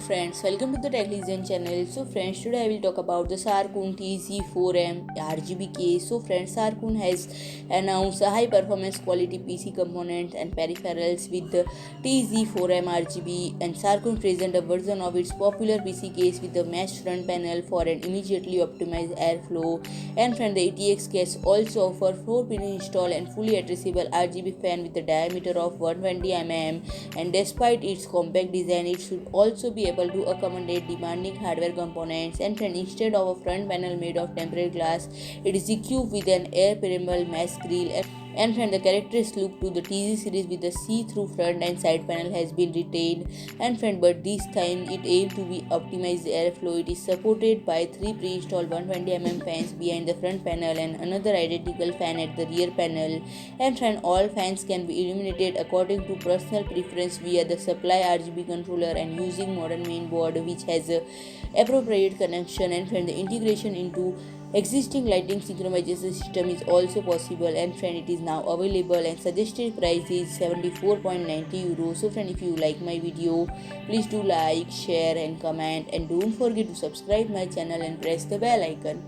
friends, welcome to the Technician channel. So friends, today I will talk about the Sharkoon TG4M RGB case. So friends, Sharkoon has announced a high performance quality PC components and peripherals with the TG4M RGB, and Sharkoon present a version of its popular PC case with a mesh front panel for an immediately optimized airflow. And friend, the ATX case also offer 4-pin install and fully addressable RGB fan with a diameter of 120 mm, and despite its compact design, it should also be able to accommodate demanding hardware components. And instead of a front panel made of tempered glass, it is equipped with an air-permeable mesh grille. And the characteristic look to the TZ series with the see-through front and side panel has been retained. And but this time it aimed to be optimized airflow. It is supported by 3 pre-installed 120 mm fans behind the front panel and another identical fan at the rear panel. And all fans can be illuminated according to personal preference via the supplier RGB controller and using modern mainboard, which has a appropriate connection. And the integration into existing lighting synchronization system is also possible. And it is now available, and suggested price is 74.90 euros. So if you like my video, please do like, share and comment, and don't forget to subscribe my channel and press the bell icon.